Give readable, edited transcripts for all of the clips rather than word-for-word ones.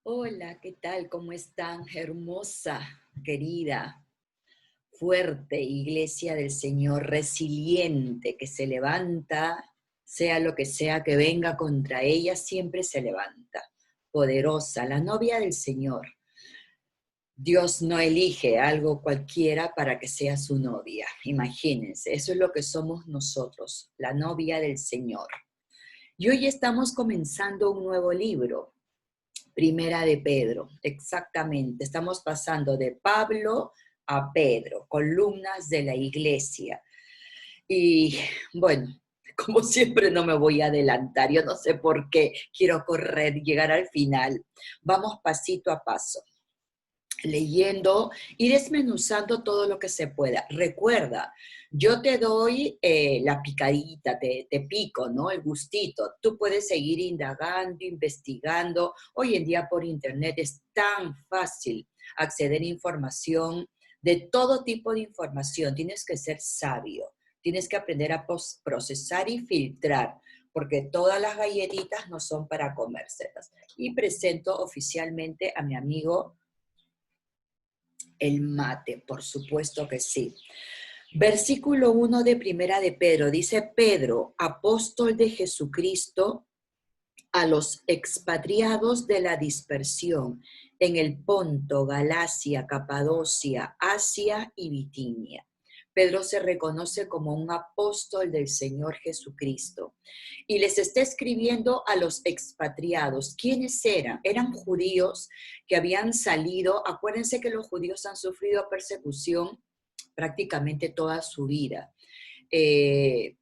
Hola, ¿qué tal? ¿Cómo están? Hermosa, querida, fuerte iglesia del Señor, resiliente, que se levanta, sea lo que sea que venga contra ella, siempre se levanta. Poderosa, la novia del Señor. Dios no elige algo cualquiera para que sea su novia. Imagínense, eso es lo que somos nosotros, la novia del Señor. Y hoy estamos comenzando un nuevo libro. Primera de Pedro, exactamente. Estamos pasando de Pablo a Pedro, columnas de la iglesia. Y bueno, como siempre no me voy a adelantar, yo no sé por qué quiero correr, llegar al final. Vamos pasito a paso, leyendo y desmenuzando todo lo que se pueda. Recuerda, yo te doy la picadita, te pico, ¿no? El gustito. Tú puedes seguir indagando, investigando. Hoy en día por internet es tan fácil acceder a información, de todo tipo de información. Tienes que ser sabio, tienes que aprender a procesar y filtrar, porque todas las galletitas no son para comérselas. Y presento oficialmente a mi amigo el mate, por supuesto que sí. Versículo 1 de Primera de Pedro, dice Pedro, apóstol de Jesucristo, a los expatriados de la dispersión en el Ponto, Galacia, Capadocia, Asia y Bitinia. Pedro se reconoce como un apóstol del Señor Jesucristo y les está escribiendo a los expatriados. ¿Quiénes eran? Eran judíos que habían salido. Acuérdense que los judíos han sufrido persecución prácticamente toda su vida. Eh,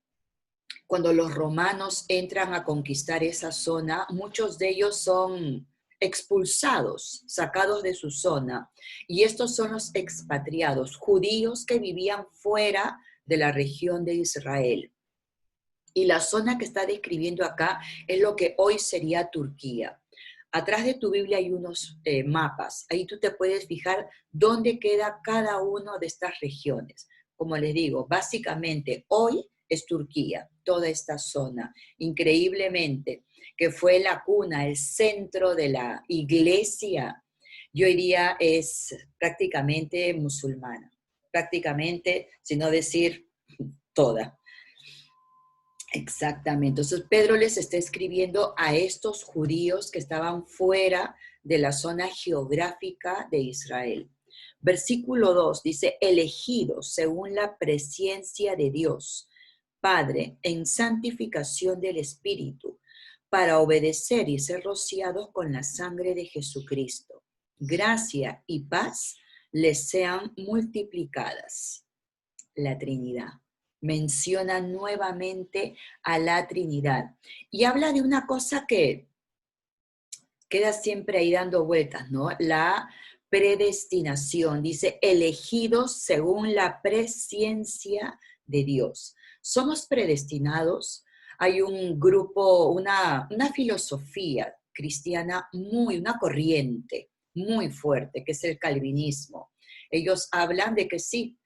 Cuando los romanos entran a conquistar esa zona, muchos de ellos son expulsados, sacados de su zona. Y estos son los expatriados, judíos que vivían fuera de la región de Israel. Y la zona que está describiendo acá es lo que hoy sería Turquía. Atrás de tu Biblia hay unos mapas. Ahí tú te puedes fijar dónde queda cada una de estas regiones. Como les digo, básicamente hoy es Turquía, toda esta zona. Increíblemente, que fue la cuna, el centro de la iglesia, y hoy día es prácticamente musulmana. Prácticamente, si no decir toda. Exactamente. Entonces Pedro les está escribiendo a estos judíos que estaban fuera de la zona geográfica de Israel. Versículo 2 dice, elegidos según la presciencia de Dios, Padre, en santificación del Espíritu, para obedecer y ser rociados con la sangre de Jesucristo. Gracia y paz les sean multiplicadas. La Trinidad. Menciona nuevamente a la Trinidad. Y habla de una cosa que queda siempre ahí dando vueltas, ¿no? La predestinación. Dice, elegidos según la presciencia de Dios. Somos predestinados. Hay un grupo, una filosofía cristiana una corriente muy fuerte, que es el calvinismo. Ellos hablan de que sí,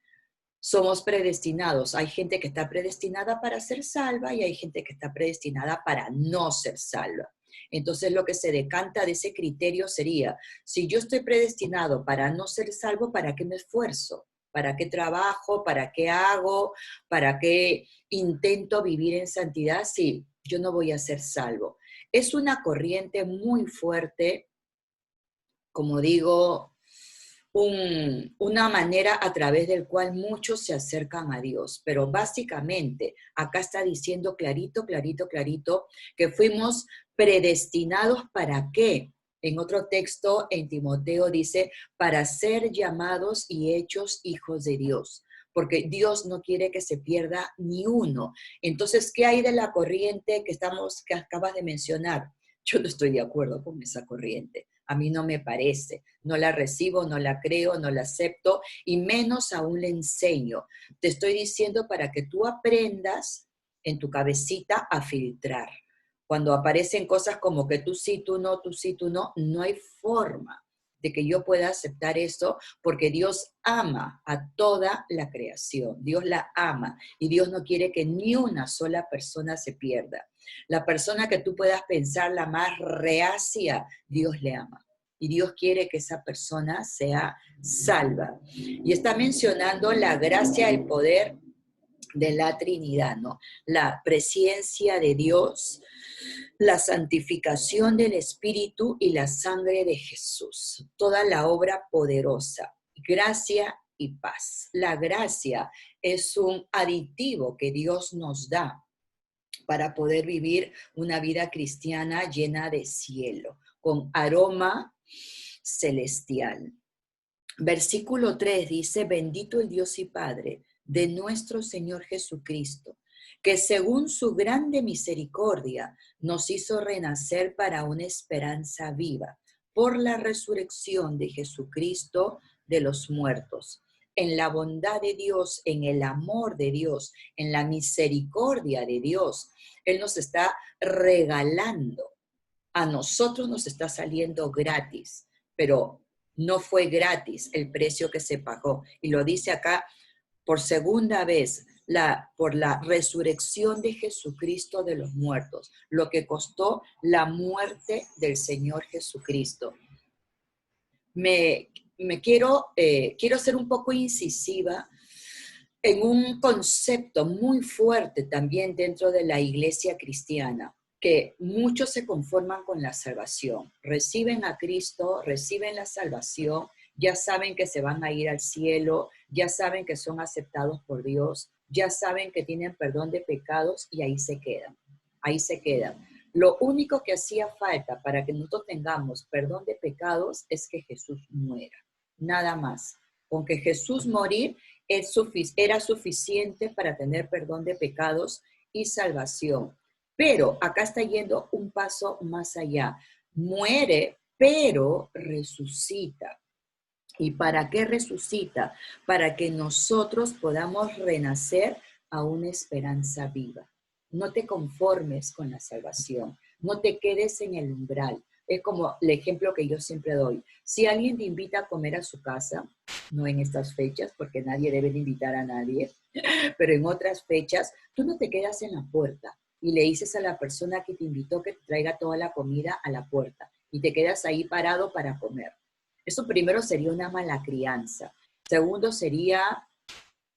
somos predestinados. Hay gente que está predestinada para ser salva y hay gente que está predestinada para no ser salva. Entonces lo que se decanta de ese criterio sería, si yo estoy predestinado para no ser salvo, ¿para qué me esfuerzo? ¿Para qué trabajo? ¿Para qué hago? ¿Para qué intento vivir en santidad si yo no voy a ser salvo? Es una corriente muy fuerte, como digo, una manera a través del cual muchos se acercan a Dios. Pero básicamente, acá está diciendo clarito, clarito, clarito, que fuimos predestinados para qué. En otro texto, en Timoteo dice, para ser llamados y hechos hijos de Dios, porque Dios no quiere que se pierda ni uno. Entonces, ¿qué hay de la corriente que acabas de mencionar? Yo no estoy de acuerdo con esa corriente. A mí no me parece, no la recibo, no la creo, no la acepto y menos aún la enseño. Te estoy diciendo para que tú aprendas en tu cabecita a filtrar. Cuando aparecen cosas como que tú sí, tú no, no hay forma de que yo pueda aceptar eso porque Dios ama a toda la creación. Dios la ama y Dios no quiere que ni una sola persona se pierda. La persona que tú puedas pensar la más reacia, Dios le ama. y Dios quiere que esa persona sea salva. Y está mencionando la gracia, el poder de la Trinidad, ¿no? La presencia de Dios, la santificación del Espíritu y la sangre de Jesús. Toda la obra poderosa, gracia y paz. La gracia es un aditivo que Dios nos da para poder vivir una vida cristiana llena de cielo, con aroma celestial. Versículo 3 dice, bendito el Dios y Padre de nuestro Señor Jesucristo, que según su grande misericordia nos hizo renacer para una esperanza viva por la resurrección de Jesucristo de los muertos, en la bondad de Dios, en el amor de Dios, en la misericordia de Dios. Él nos está regalando, a nosotros nos está saliendo gratis, pero no fue gratis el precio que se pagó. Y lo dice acá por segunda vez, por la resurrección de Jesucristo de los muertos, lo que costó la muerte del Señor Jesucristo. Quiero ser un poco incisiva en un concepto muy fuerte también dentro de la iglesia cristiana, que muchos se conforman con la salvación, reciben a Cristo, reciben la salvación, ya saben que se van a ir al cielo, ya saben que son aceptados por Dios, ya saben que tienen perdón de pecados y ahí se quedan, ahí se quedan. Lo único que hacía falta para que nosotros tengamos perdón de pecados es que Jesús muera, nada más. Con que Jesús morir era suficiente para tener perdón de pecados y salvación. Pero acá está yendo un paso más allá. Muere, pero resucita. ¿Y para qué resucita? Para que nosotros podamos renacer a una esperanza viva. No te conformes con la salvación, no te quedes en el umbral. Es como el ejemplo que yo siempre doy. Si alguien te invita a comer a su casa, no en estas fechas, porque nadie debe de invitar a nadie, pero en otras fechas, tú no te quedas en la puerta y le dices a la persona que te invitó que te traiga toda la comida a la puerta y te quedas ahí parado para comer. Eso primero sería una mala crianza. Segundo sería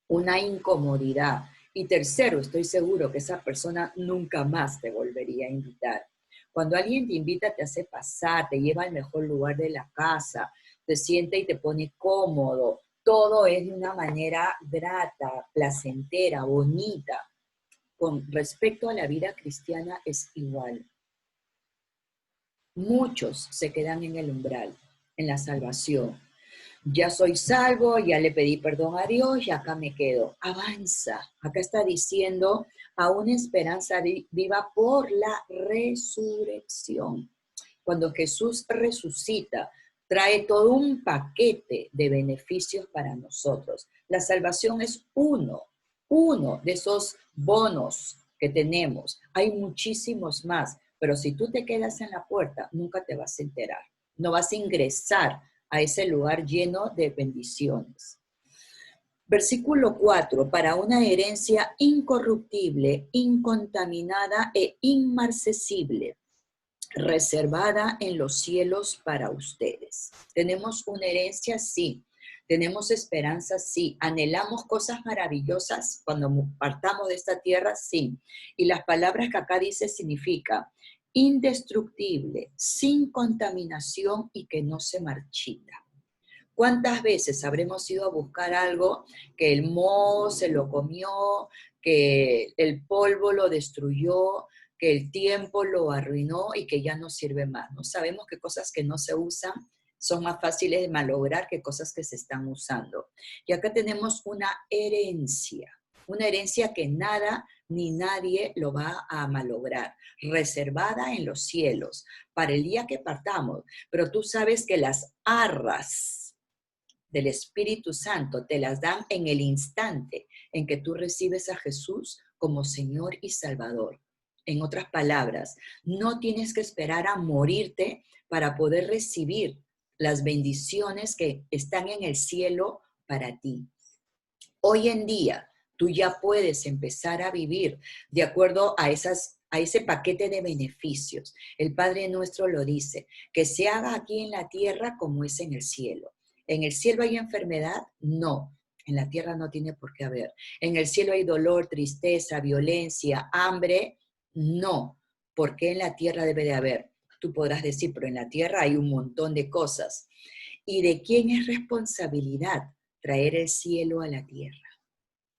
una incomodidad. Y tercero, estoy seguro que esa persona nunca más te volvería a invitar. Cuando alguien te invita, te hace pasar, te lleva al mejor lugar de la casa, te siente y te pone cómodo. Todo es de una manera grata, placentera, bonita. Con respecto a la vida cristiana es igual. Muchos se quedan en el umbral, en la salvación. Ya soy salvo, ya le pedí perdón a Dios y acá me quedo. Avanza. Acá está diciendo a una esperanza viva por la resurrección. Cuando Jesús resucita, trae todo un paquete de beneficios para nosotros. La salvación es uno de esos bonos que tenemos. Hay muchísimos más, pero si tú te quedas en la puerta, nunca te vas a enterar. No vas a ingresar a ese lugar lleno de bendiciones. Versículo 4, para una herencia incorruptible, incontaminada e inmarcesible, reservada en los cielos para ustedes. ¿Tenemos una herencia? Sí. ¿Tenemos esperanza? Sí. ¿Anhelamos cosas maravillosas cuando partamos de esta tierra? Sí. Y las palabras que acá dice significa indestructible, sin contaminación y que no se marchita. ¿Cuántas veces habremos ido a buscar algo que el moho se lo comió, que el polvo lo destruyó, que el tiempo lo arruinó y que ya no sirve más? ¿No? Sabemos que cosas que no se usan son más fáciles de malograr que cosas que se están usando. Y acá tenemos una herencia que nada ni nadie lo va a malograr, reservada en los cielos para el día que partamos. Pero tú sabes que las arras del Espíritu Santo te las dan en el instante en que tú recibes a Jesús como Señor y Salvador. En otras palabras, no tienes que esperar a morirte para poder recibir las bendiciones que están en el cielo para ti. Hoy en día, tú ya puedes empezar a vivir de acuerdo a esas a ese paquete de beneficios. El Padre nuestro lo dice, que se haga aquí en la tierra como es en el cielo. ¿En el cielo hay enfermedad? No. En la tierra no tiene por qué haber. ¿En el cielo hay dolor, tristeza, violencia, hambre? No. ¿Por qué en la tierra debe de haber? Tú podrás decir, pero en la tierra hay un montón de cosas. ¿Y de quién es responsabilidad traer el cielo a la tierra?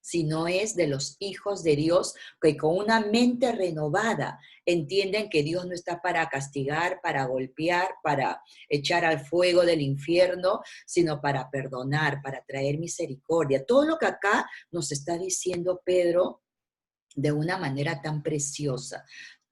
Si no es de los hijos de Dios que con una mente renovada entienden que Dios no está para castigar, para golpear, para echar al fuego del infierno, sino para perdonar, para traer misericordia. Todo lo que acá nos está diciendo Pedro de una manera tan preciosa.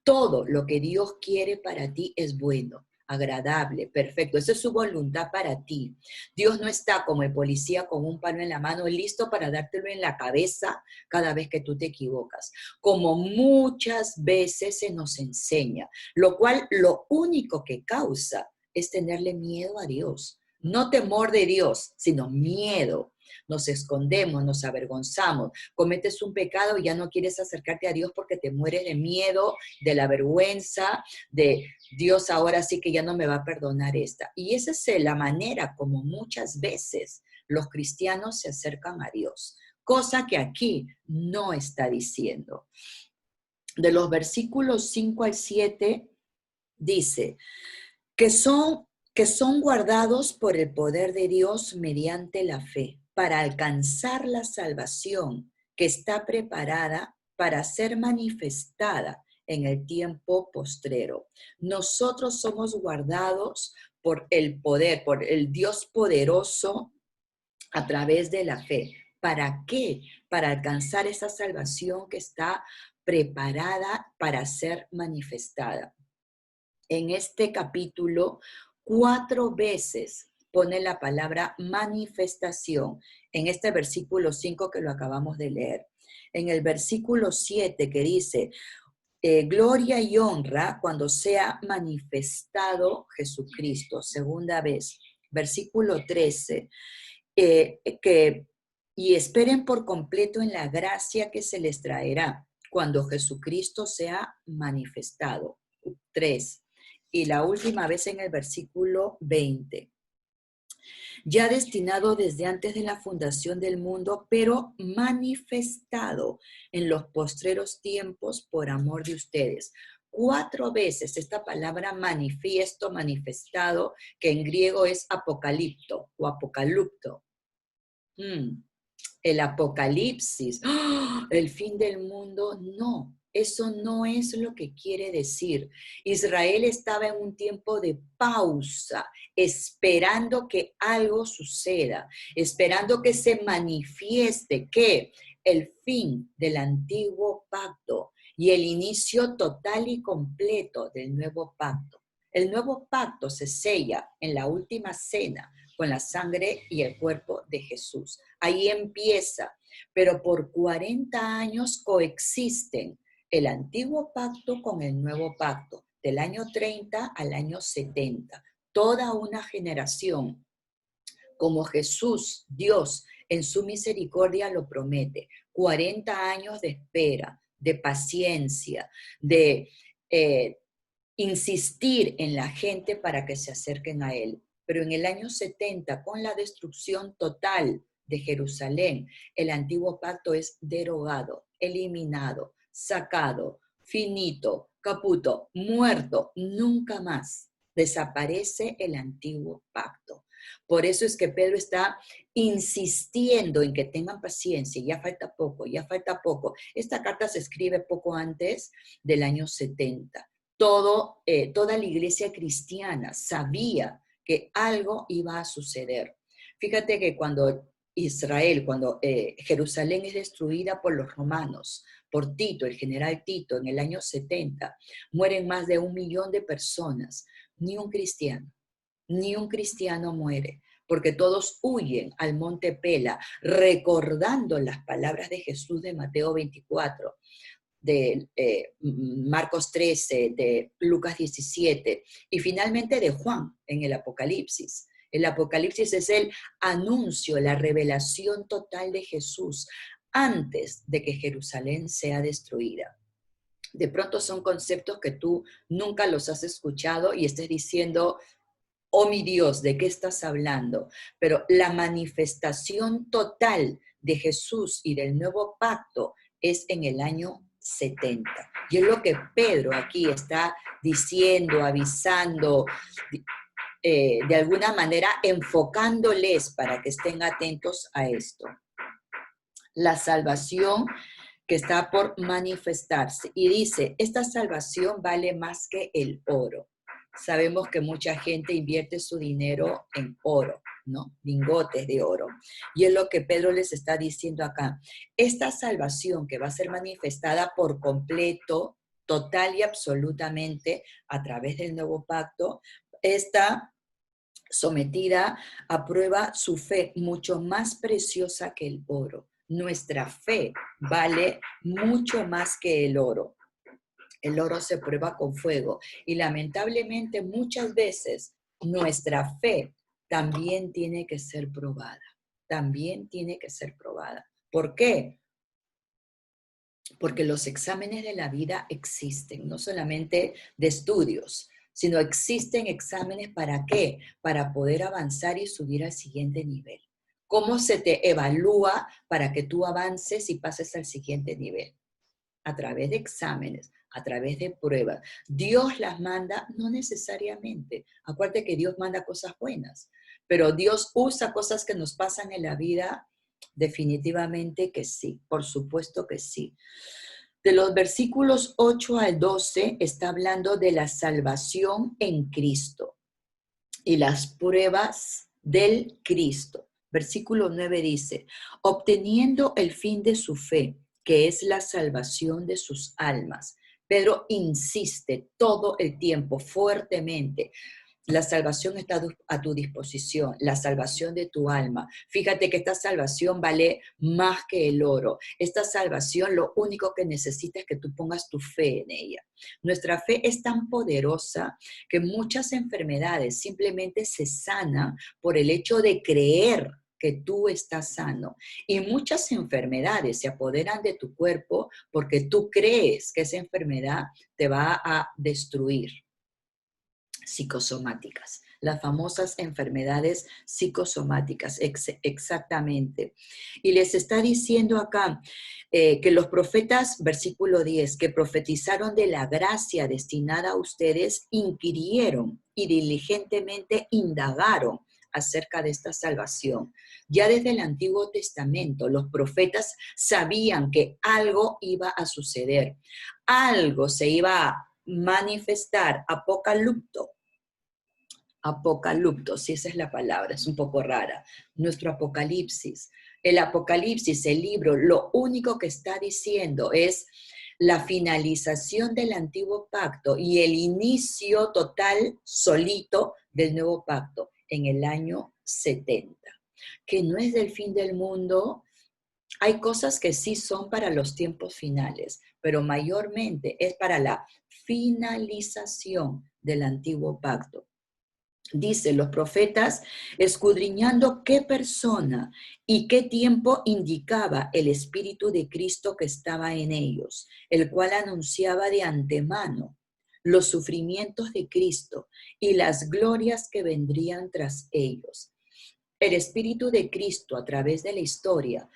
Todo lo que Dios quiere para ti es bueno, agradable, perfecto. Esa es su voluntad para ti. Dios no está como el policía con un palo en la mano, listo para dártelo en la cabeza cada vez que tú te equivocas. Como muchas veces se nos enseña, lo cual lo único que causa es tenerle miedo a Dios. No temor de Dios, sino miedo. Nos escondemos, nos avergonzamos, cometes un pecado y ya no quieres acercarte a Dios porque te mueres de miedo, de la vergüenza, de Dios ahora sí que ya no me va a perdonar esta. Y esa es la manera como muchas veces los cristianos se acercan a Dios, cosa que aquí no está diciendo. De los versículos 5 al 7 dice que son guardados por el poder de Dios mediante la fe, para alcanzar la salvación que está preparada para ser manifestada en el tiempo postrero. Nosotros somos guardados por el poder, por el Dios poderoso a través de la fe. ¿Para qué? Para alcanzar esa salvación que está preparada para ser manifestada. En este capítulo, 4 veces pone la palabra manifestación, en este versículo 5 que lo acabamos de leer. En el versículo 7 que dice, gloria y honra cuando sea manifestado Jesucristo, segunda vez. Versículo 13, y esperen por completo en la gracia que se les traerá cuando Jesucristo sea manifestado. 3. Y la última vez en el versículo 20. Ya destinado desde antes de la fundación del mundo, pero manifestado en los postreros tiempos por amor de ustedes. 4 veces esta palabra manifiesto, manifestado, que en griego es apocalipto o apocalipto. El apocalipsis, ¡oh!, el fin del mundo, no. Eso no es lo que quiere decir. Israel estaba en un tiempo de pausa, esperando que algo suceda, esperando que se manifieste que el fin del antiguo pacto y el inicio total y completo del nuevo pacto. El nuevo pacto se sella en la última cena con la sangre y el cuerpo de Jesús. Ahí empieza, pero por 40 años coexisten el antiguo pacto con el nuevo pacto, del año 30 al año 70. Toda una generación, como Jesús, Dios, en su misericordia lo promete. 40 años de espera, de paciencia, de insistir en la gente para que se acerquen a Él. Pero en el año 70, con la destrucción total de Jerusalén, el antiguo pacto es derogado, eliminado, sacado, finito, caputo, muerto, nunca más. Desaparece el antiguo pacto. Por eso es que Pedro está insistiendo en que tengan paciencia, ya falta poco, ya falta poco. Esta carta se escribe poco antes del año 70. Toda la iglesia cristiana sabía que algo iba a suceder. Fíjate que cuando Jerusalén es destruida por los romanos, por Tito, el general Tito, en el año 70, mueren más de 1 millón de personas. Ni un cristiano muere, porque todos huyen al monte Pela, recordando las palabras de Jesús de Mateo 24, de Marcos 13, de Lucas 17 y finalmente de Juan en el Apocalipsis. El Apocalipsis es el anuncio, la revelación total de Jesús antes de que Jerusalén sea destruida. De pronto son conceptos que tú nunca los has escuchado y estés diciendo, oh mi Dios, ¿de qué estás hablando? Pero la manifestación total de Jesús y del nuevo pacto es en el año 70. Y es lo que Pedro aquí está diciendo, avisando, de alguna manera enfocándoles para que estén atentos a esto. La salvación que está por manifestarse. Y dice, esta salvación vale más que el oro. Sabemos que mucha gente invierte su dinero en oro, ¿no? Lingotes de oro. Y es lo que Pedro les está diciendo acá. Esta salvación que va a ser manifestada por completo, total y absolutamente a través del nuevo pacto, está sometida a prueba su fe, mucho más preciosa que el oro. Nuestra fe vale mucho más que el oro. El oro se prueba con fuego y lamentablemente muchas veces nuestra fe también tiene que ser probada. También tiene que ser probada. ¿Por qué? Porque los exámenes de la vida existen, no solamente de estudios, sino existen exámenes ¿para qué? Para poder avanzar y subir al siguiente nivel. ¿Cómo se te evalúa para que tú avances y pases al siguiente nivel? A través de exámenes, a través de pruebas. ¿Dios las manda? No necesariamente. Acuérdate que Dios manda cosas buenas, pero Dios usa cosas que nos pasan en la vida. Definitivamente que sí, por supuesto que sí. De los versículos 8 al 12 está hablando de la salvación en Cristo y las pruebas del Cristo. Versículo 9 dice, obteniendo el fin de su fe, que es la salvación de sus almas. Pedro insiste todo el tiempo fuertemente. La salvación está a tu disposición, la salvación de tu alma. Fíjate que esta salvación vale más que el oro. Esta salvación lo único que necesita es que tú pongas tu fe en ella. Nuestra fe es tan poderosa que muchas enfermedades simplemente se sanan por el hecho de creer que tú estás sano. Y muchas enfermedades se apoderan de tu cuerpo porque tú crees que esa enfermedad te va a destruir. Psicosomáticas, las famosas enfermedades psicosomáticas, exactamente. Y les está diciendo acá que los profetas, versículo 10, que profetizaron de la gracia destinada a ustedes, inquirieron y diligentemente indagaron acerca de esta salvación. Ya desde el Antiguo Testamento, los profetas sabían que algo iba a suceder, algo se iba a manifestar, apocalipto, si esa es la palabra, es un poco rara, nuestro apocalipsis. El apocalipsis, el libro, lo único que está diciendo es la finalización del antiguo pacto y el inicio total solito del nuevo pacto en el año 70, que no es del fin del mundo. Hay cosas que sí son para los tiempos finales, pero mayormente es para la finalización del antiguo pacto. Dice los profetas, escudriñando qué persona y qué tiempo indicaba el Espíritu de Cristo que estaba en ellos, el cual anunciaba de antemano los sufrimientos de Cristo y las glorias que vendrían tras ellos. El Espíritu de Cristo a través de la historia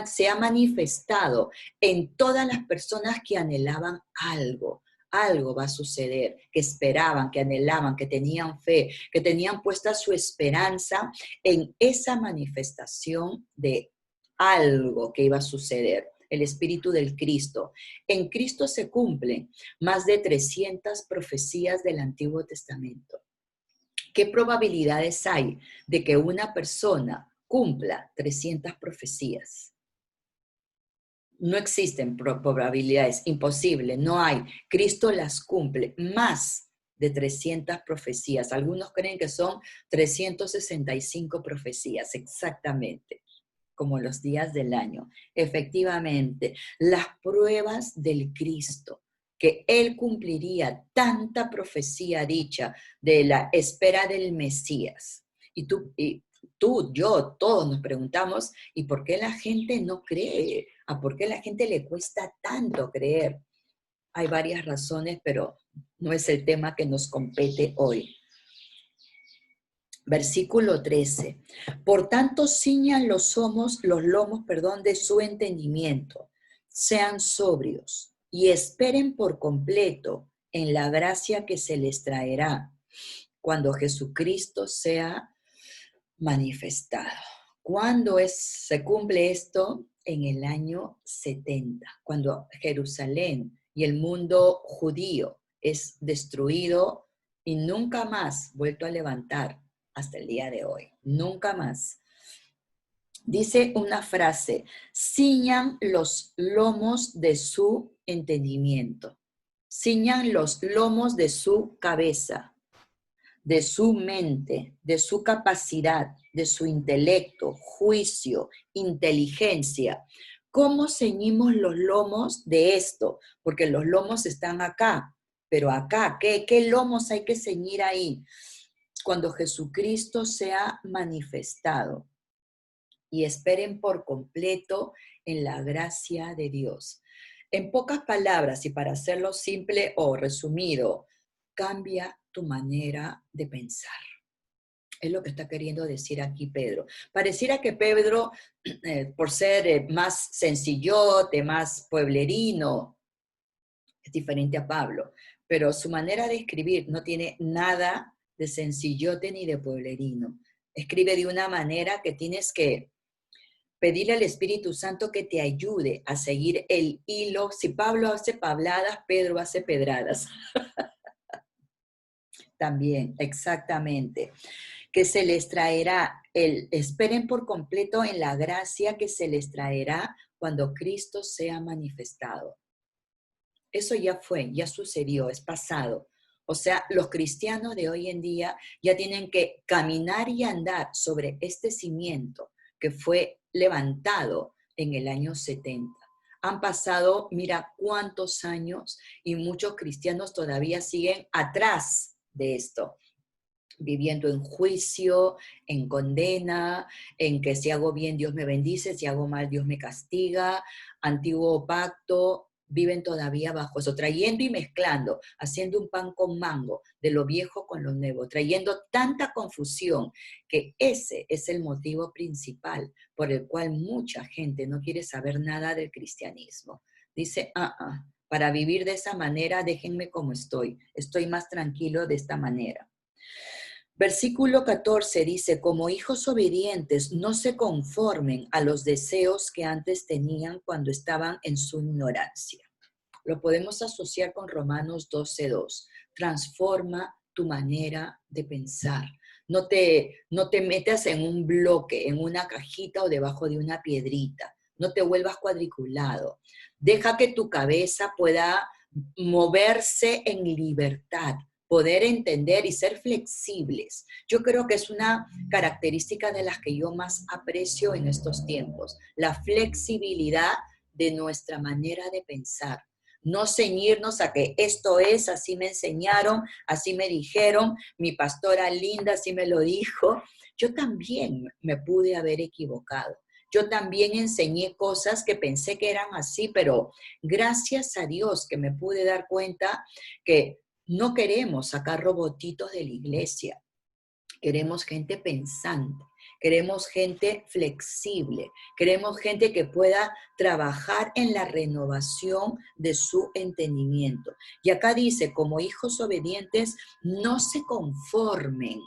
se ha manifestado en todas las personas que anhelaban algo. Algo va a suceder, que esperaban, que anhelaban, que tenían fe, que tenían puesta su esperanza en esa manifestación de algo que iba a suceder. El Espíritu del Cristo. En Cristo se cumplen más de 300 profecías del Antiguo Testamento. ¿Qué probabilidades hay de que una persona cumpla 300 profecías? No existen probabilidades, imposible, no hay. Cristo las cumple, más de 300 profecías. Algunos creen que son 365 profecías, exactamente, como los días del año. Efectivamente, las pruebas del Cristo, que Él cumpliría tanta profecía dicha de la espera del Mesías. Y tú, yo, todos nos preguntamos, ¿y por qué la gente no cree? ¿A por qué la gente le cuesta tanto creer? Hay varias razones, pero no es el tema que nos compete hoy. Versículo 13. Por tanto, ciñan los lomos, de su entendimiento, sean sobrios y esperen por completo en la gracia que se les traerá cuando Jesucristo sea manifestado. ¿Cuándo se cumple esto? En el año 70, cuando Jerusalén y el mundo judío es destruido y nunca más vuelto a levantar hasta el día de hoy. Nunca más. Dice una frase: ciñan los lomos de su entendimiento, ciñan los lomos de su cabeza, de su mente, de su capacidad, de su intelecto, juicio, inteligencia. ¿Cómo ceñimos los lomos de esto? Porque los lomos están acá, pero acá, ¿qué lomos hay que ceñir ahí? Cuando Jesucristo sea manifestado. Y esperen por completo en la gracia de Dios. En pocas palabras, y para hacerlo simple o resumido, cambia tu manera de pensar. Es lo que está queriendo decir aquí Pedro. Pareciera que Pedro, por ser más sencillote, más pueblerino, es diferente a Pablo, pero su manera de escribir no tiene nada de sencillote ni de pueblerino. Escribe de una manera que tienes que pedirle al Espíritu Santo que te ayude a seguir el hilo. Si Pablo hace pabladas, Pedro hace pedradas. También, exactamente. Que se les traerá, esperen por completo en la gracia que se les traerá cuando Cristo sea manifestado. Eso ya fue, ya sucedió, es pasado. O sea, los cristianos de hoy en día ya tienen que caminar y andar sobre este cimiento que fue levantado en el año 70. Han pasado, mira cuántos años, y muchos cristianos todavía siguen atrás de esto, viviendo en juicio, en condena, en que si hago bien Dios me bendice, si hago mal Dios me castiga, antiguo pacto. Viven todavía bajo eso, trayendo y mezclando, haciendo un pan con mango, de lo viejo con lo nuevo, trayendo tanta confusión, que ese es el motivo principal por el cual mucha gente no quiere saber nada del cristianismo. Dice, para vivir de esa manera, déjenme como estoy más tranquilo de esta manera. Versículo 14 dice, como hijos obedientes, no se conformen a los deseos que antes tenían cuando estaban en su ignorancia. Lo podemos asociar con Romanos 12:2. Transforma tu manera de pensar. No te metas en un bloque, en una cajita o debajo de una piedrita. No te vuelvas cuadriculado. Deja que tu cabeza pueda moverse en libertad, poder entender y ser flexibles. Yo creo que es una característica de las que yo más aprecio en estos tiempos, la flexibilidad de nuestra manera de pensar. No ceñirnos a que esto es, así me enseñaron, así me dijeron, mi pastora linda así me lo dijo. Yo también me pude haber equivocado. Yo también enseñé cosas que pensé que eran así, pero gracias a Dios que me pude dar cuenta que no queremos sacar robotitos de la iglesia, queremos gente pensante, queremos gente flexible, queremos gente que pueda trabajar en la renovación de su entendimiento. Y acá dice, como hijos obedientes, no se conformen.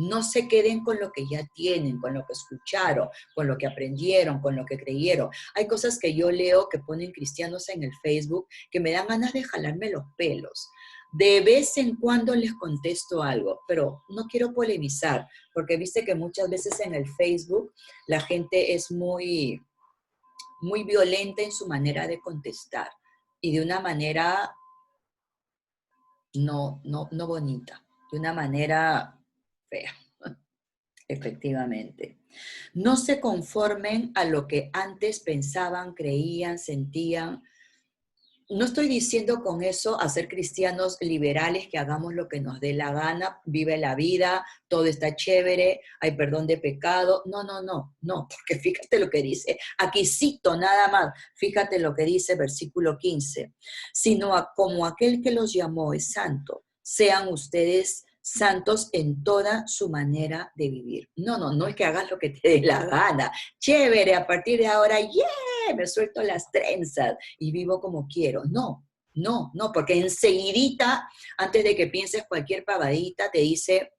No se queden con lo que ya tienen, con lo que escucharon, con lo que aprendieron, con lo que creyeron. Hay cosas que yo leo que ponen cristianos en el Facebook que me dan ganas de jalarme los pelos. De vez en cuando les contesto algo, pero no quiero polemizar, porque viste que muchas veces en el Facebook la gente es muy, muy violenta en su manera de contestar y de una manera no bonita, de una manera fea. Efectivamente. No se conformen a lo que antes pensaban, creían, sentían. No estoy diciendo con eso a ser cristianos liberales que hagamos lo que nos dé la gana, vive la vida, todo está chévere, hay perdón de pecado. No, no, no, no, porque fíjate lo que dice. Aquí cito nada más, fíjate lo que dice versículo 15. Sino como aquel que los llamó es santo, sean ustedes santos en toda su manera de vivir. No, no, no es que hagas lo que te dé la gana. Chévere, a partir de ahora, ¡yeah! Me suelto las trenzas y vivo como quiero. No, no, no, porque enseguidita, antes de que pienses cualquier pavadita, te dice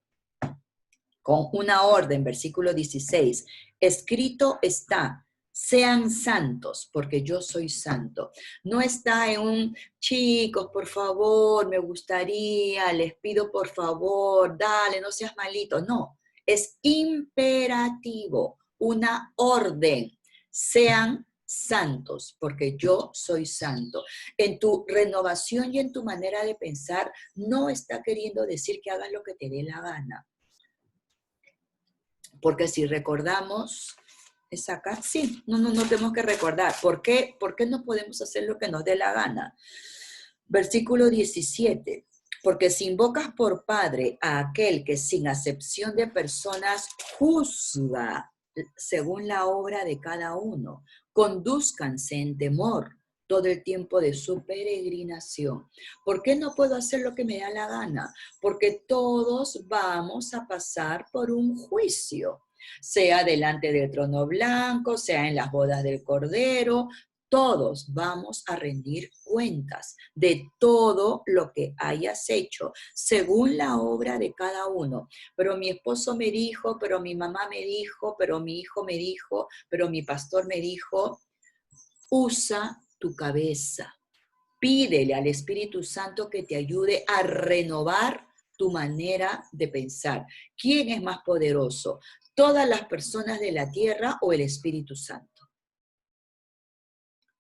con una orden, versículo 16, escrito está, sean santos, porque yo soy santo. No está en un, chicos, por favor, me gustaría, les pido por favor, dale, no seas malito. No, es imperativo, una orden, sean santos, porque yo soy santo. En tu renovación y en tu manera de pensar, no está queriendo decir que hagas lo que te dé la gana. Porque si recordamos, ¿es acá? Sí, no tenemos que recordar. ¿Por qué? ¿Por qué no podemos hacer lo que nos dé la gana? Versículo 17. Porque si invocas por Padre a aquel que sin acepción de personas juzga según la obra de cada uno, condúzcanse en temor todo el tiempo de su peregrinación. ¿Por qué no puedo hacer lo que me da la gana? Porque todos vamos a pasar por un juicio, sea delante del trono blanco, sea en las bodas del Cordero. Todos vamos a rendir cuentas de todo lo que hayas hecho, según la obra de cada uno. Pero mi esposo me dijo, pero mi mamá me dijo, pero mi hijo me dijo, pero mi pastor me dijo. Usa tu cabeza. Pídele al Espíritu Santo que te ayude a renovar tu manera de pensar. ¿Quién es más poderoso? ¿Todas las personas de la tierra o el Espíritu Santo?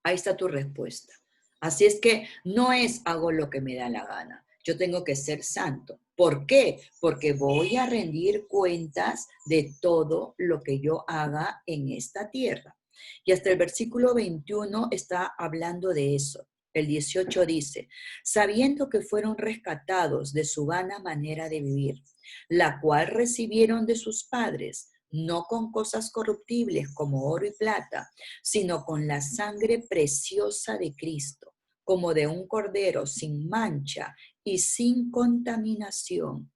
Ahí está tu respuesta. Así es que no es hago lo que me da la gana. Yo tengo que ser santo. ¿Por qué? Porque voy a rendir cuentas de todo lo que yo haga en esta tierra. Y hasta el versículo 21 está hablando de eso. El 18 dice, sabiendo que fueron rescatados de su vana manera de vivir, la cual recibieron de sus padres, no con cosas corruptibles como oro y plata, sino con la sangre preciosa de Cristo, como de un cordero sin mancha y sin contaminación.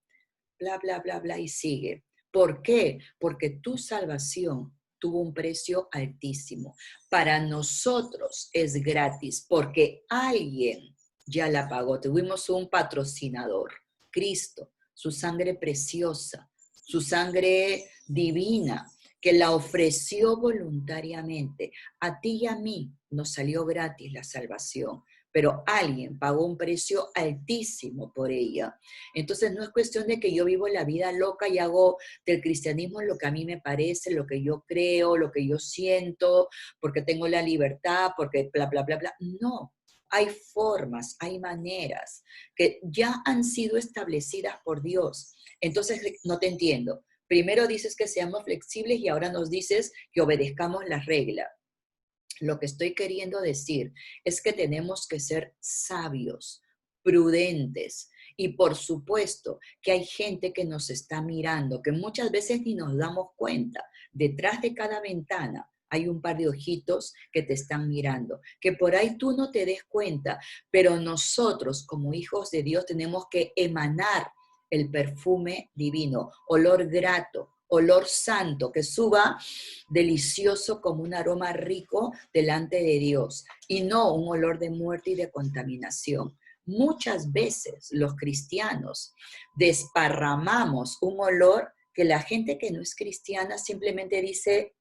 Bla, bla, bla, bla, y sigue. ¿Por qué? Porque tu salvación tuvo un precio altísimo. Para nosotros es gratis, porque alguien ya la pagó. Tuvimos un patrocinador, Cristo, su sangre preciosa, su sangre divina, que la ofreció voluntariamente. A ti y a mí nos salió gratis la salvación, pero alguien pagó un precio altísimo por ella. Entonces no es cuestión de que yo vivo la vida loca y hago del cristianismo lo que a mí me parece, lo que yo creo, lo que yo siento, porque tengo la libertad, porque bla, bla, bla, bla. No, hay formas, hay maneras que ya han sido establecidas por Dios. Entonces no te entiendo. Primero dices que seamos flexibles y ahora nos dices que obedezcamos las reglas. Lo que estoy queriendo decir es que tenemos que ser sabios, prudentes, y por supuesto que hay gente que nos está mirando, que muchas veces ni nos damos cuenta. Detrás de cada ventana hay un par de ojitos que te están mirando, que por ahí tú no te des cuenta, pero nosotros como hijos de Dios tenemos que emanar el perfume divino, olor grato, olor santo, que suba delicioso como un aroma rico delante de Dios, y no un olor de muerte y de contaminación. Muchas veces los cristianos desparramamos un olor que la gente que no es cristiana simplemente dice,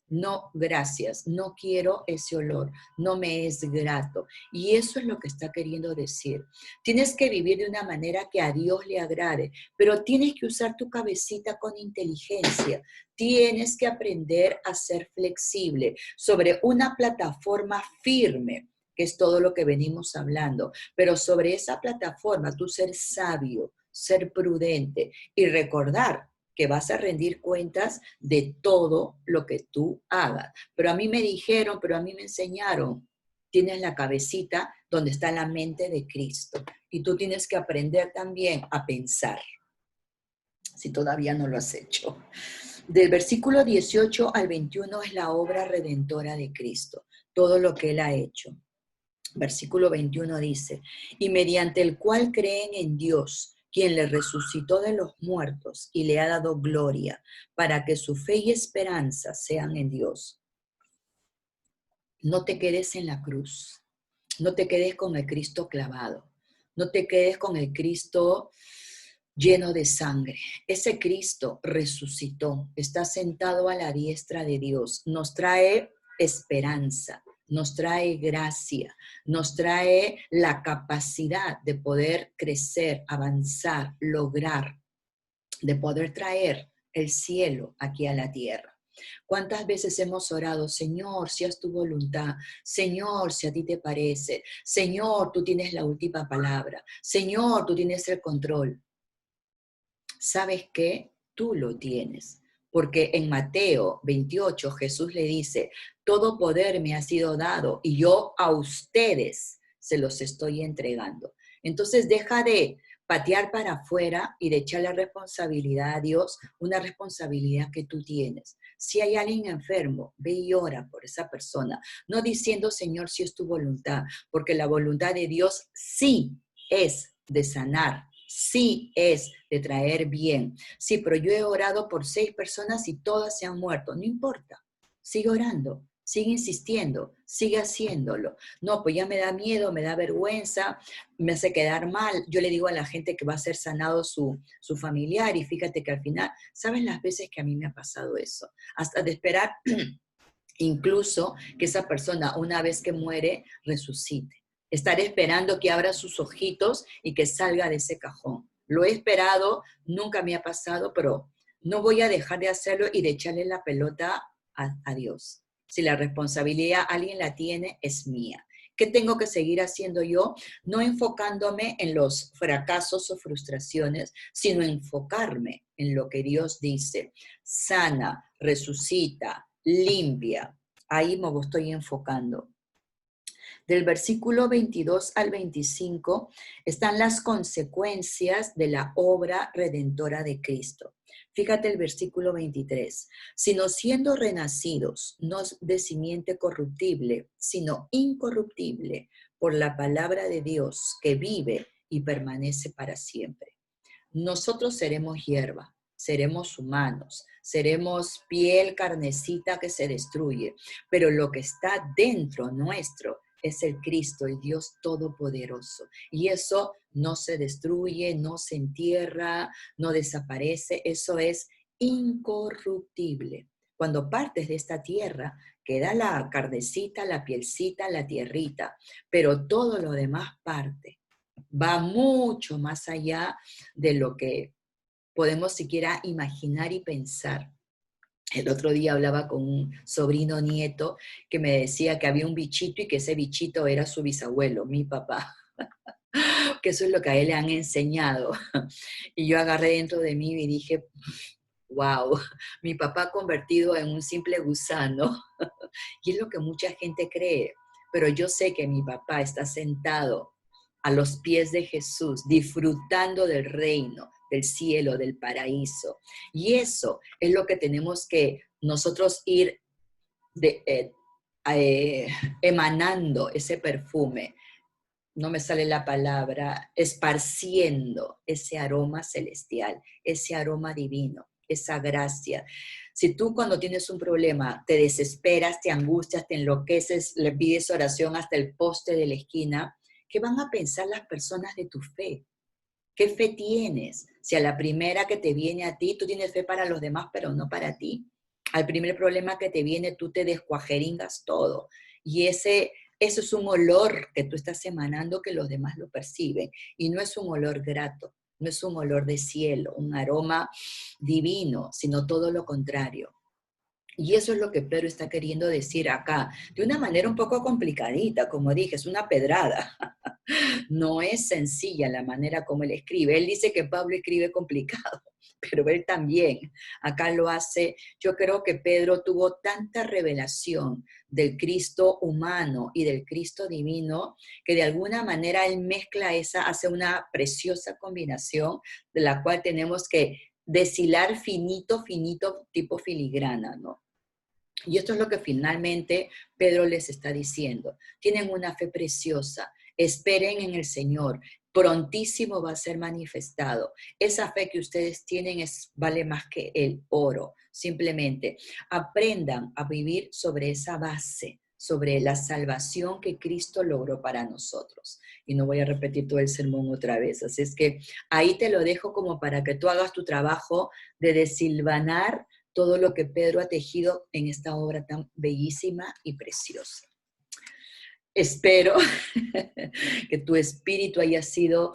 no, gracias, no quiero ese olor, no me es grato. Y eso es lo que está queriendo decir. Tienes que vivir de una manera que a Dios le agrade, pero tienes que usar tu cabecita con inteligencia. Tienes que aprender a ser flexible sobre una plataforma firme, que es todo lo que venimos hablando, pero sobre esa plataforma tú ser sabio, ser prudente y recordar que vas a rendir cuentas de todo lo que tú hagas. Pero a mí me dijeron, pero a mí me enseñaron. tienes la cabecita donde está la mente de Cristo. Y tú tienes que aprender también a pensar, si todavía no lo has hecho. Del versículo 18 al 21 es la obra redentora de Cristo, todo lo que Él ha hecho. Versículo 21 dice, y mediante el cual creen en Dios, quien le resucitó de los muertos y le ha dado gloria, para que su fe y esperanza sean en Dios. No te quedes en la cruz, no te quedes con el Cristo clavado, no te quedes con el Cristo lleno de sangre. Ese Cristo resucitó, está sentado a la diestra de Dios, nos trae esperanza, nos trae gracia, nos trae la capacidad de poder crecer, avanzar, lograr, de poder traer el cielo aquí a la tierra. ¿Cuántas veces hemos orado, Señor, si es tu voluntad? Señor, si a ti te parece. Señor, tú tienes la última palabra. Señor, tú tienes el control. ¿Sabes qué? Tú lo tienes. Porque en Mateo 28 Jesús le dice, todo poder me ha sido dado y yo a ustedes se los estoy entregando. Entonces deja de patear para afuera y de echar la responsabilidad a Dios, una responsabilidad que tú tienes. Si hay alguien enfermo, ve y ora por esa persona, no diciendo, Señor, si es tu voluntad, porque la voluntad de Dios sí es de sanar, sí es de traer bien. Sí, pero yo he orado por 6 personas y todas se han muerto. No importa, sigue orando, sigue insistiendo, sigue haciéndolo. No, pues ya me da miedo, me da vergüenza, me hace quedar mal. Yo le digo a la gente que va a ser sanado su familiar y fíjate que al final, ¿sabes las veces que a mí me ha pasado eso? Hasta de esperar incluso que esa persona, una vez que muere, resucite. Estar esperando que abra sus ojitos y que salga de ese cajón. Lo he esperado, nunca me ha pasado, pero no voy a dejar de hacerlo y de echarle la pelota a Dios. Si la responsabilidad alguien la tiene, es mía. ¿Qué tengo que seguir haciendo yo? No enfocándome en los fracasos o frustraciones, sino enfocarme en lo que Dios dice. Sana, resucita, limpia. Ahí me estoy enfocando. Del versículo 22 al 25 están las consecuencias de la obra redentora de Cristo. Fíjate el versículo 23. Sino siendo renacidos, no de simiente corruptible, sino incorruptible, por la palabra de Dios que vive y permanece para siempre. Nosotros seremos hierba, seremos humanos, seremos piel carnecita que se destruye, pero lo que está dentro nuestro es el Cristo, el Dios Todopoderoso. Y eso no se destruye, no se entierra, no desaparece, eso es incorruptible. Cuando partes de esta tierra, queda la carnecita, la pielcita, la tierrita, pero todo lo demás parte. Va mucho más allá de lo que podemos siquiera imaginar y pensar. El otro día hablaba con un sobrino nieto que me decía que había un bichito y que ese bichito era su bisabuelo, mi papá, que eso es lo que a él le han enseñado. Y yo agarré dentro de mí y dije, wow, mi papá convertido en un simple gusano. Y es lo que mucha gente cree, pero yo sé que mi papá está sentado a los pies de Jesús, disfrutando del reino, del cielo, del paraíso. Y eso es lo que tenemos que nosotros ir de, emanando ese perfume, no me sale la palabra, esparciendo ese aroma celestial, ese aroma divino, esa gracia. Si tú cuando tienes un problema te desesperas, te angustias, te enloqueces, le pides oración hasta el poste de la esquina, ¿qué van a pensar las personas de tu fe? ¿Qué fe tienes? Si a la primera que te viene a ti, tú tienes fe para los demás, pero no para ti. Al primer problema que te viene, tú te descuajeringas todo. Y eso es un olor que tú estás emanando que los demás lo perciben. Y no es un olor grato, no es un olor de cielo, un aroma divino, sino todo lo contrario. Y eso es lo que Pedro está queriendo decir acá, de una manera un poco complicadita, como dije, es una pedrada. No es sencilla la manera como él escribe. Él dice que Pablo escribe complicado, pero él también acá lo hace. Yo creo que Pedro tuvo tanta revelación del Cristo humano y del Cristo divino, que de alguna manera él mezcla esa, hace una preciosa combinación de la cual tenemos que deshilar finito, finito, tipo filigrana, ¿no? Y esto es lo que finalmente Pedro les está diciendo. Tienen una fe preciosa, esperen en el Señor, prontísimo va a ser manifestado. Esa fe que ustedes tienen vale más que el oro. Simplemente aprendan a vivir sobre esa base, sobre la salvación que Cristo logró para nosotros. Y no voy a repetir todo el sermón otra vez. Así es que ahí te lo dejo como para que tú hagas tu trabajo de desilvanar todo lo que Pedro ha tejido en esta obra tan bellísima y preciosa. Espero que tu espíritu haya sido,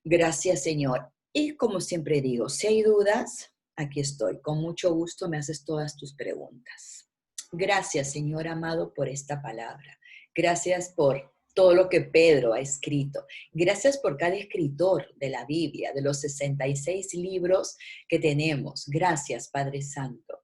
gracias Señor. Y como siempre digo, si hay dudas, aquí estoy. Con mucho gusto me haces todas tus preguntas. Gracias Señor amado por esta palabra. Gracias por todo lo que Pedro ha escrito. Gracias por cada escritor de la Biblia, de los 66 libros que tenemos. Gracias Padre Santo.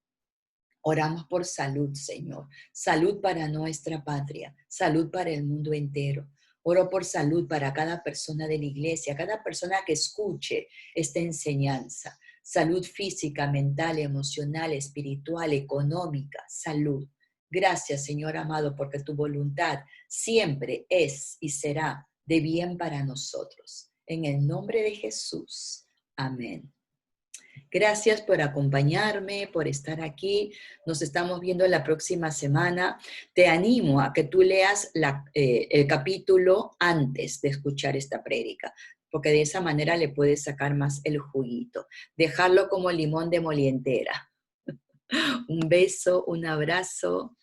Oramos por salud, Señor. Salud para nuestra patria, salud para el mundo entero. Oro por salud para cada persona de la iglesia, cada persona que escuche esta enseñanza. Salud física, mental, emocional, espiritual, económica, salud. Gracias, Señor amado, porque tu voluntad siempre es y será de bien para nosotros. En el nombre de Jesús. Amén. Gracias por acompañarme, por estar aquí. Nos estamos viendo la próxima semana. Te animo a que tú leas el capítulo antes de escuchar esta prédica, porque de esa manera le puedes sacar más el juguito. Dejarlo como limón de molientera. Un beso, un abrazo.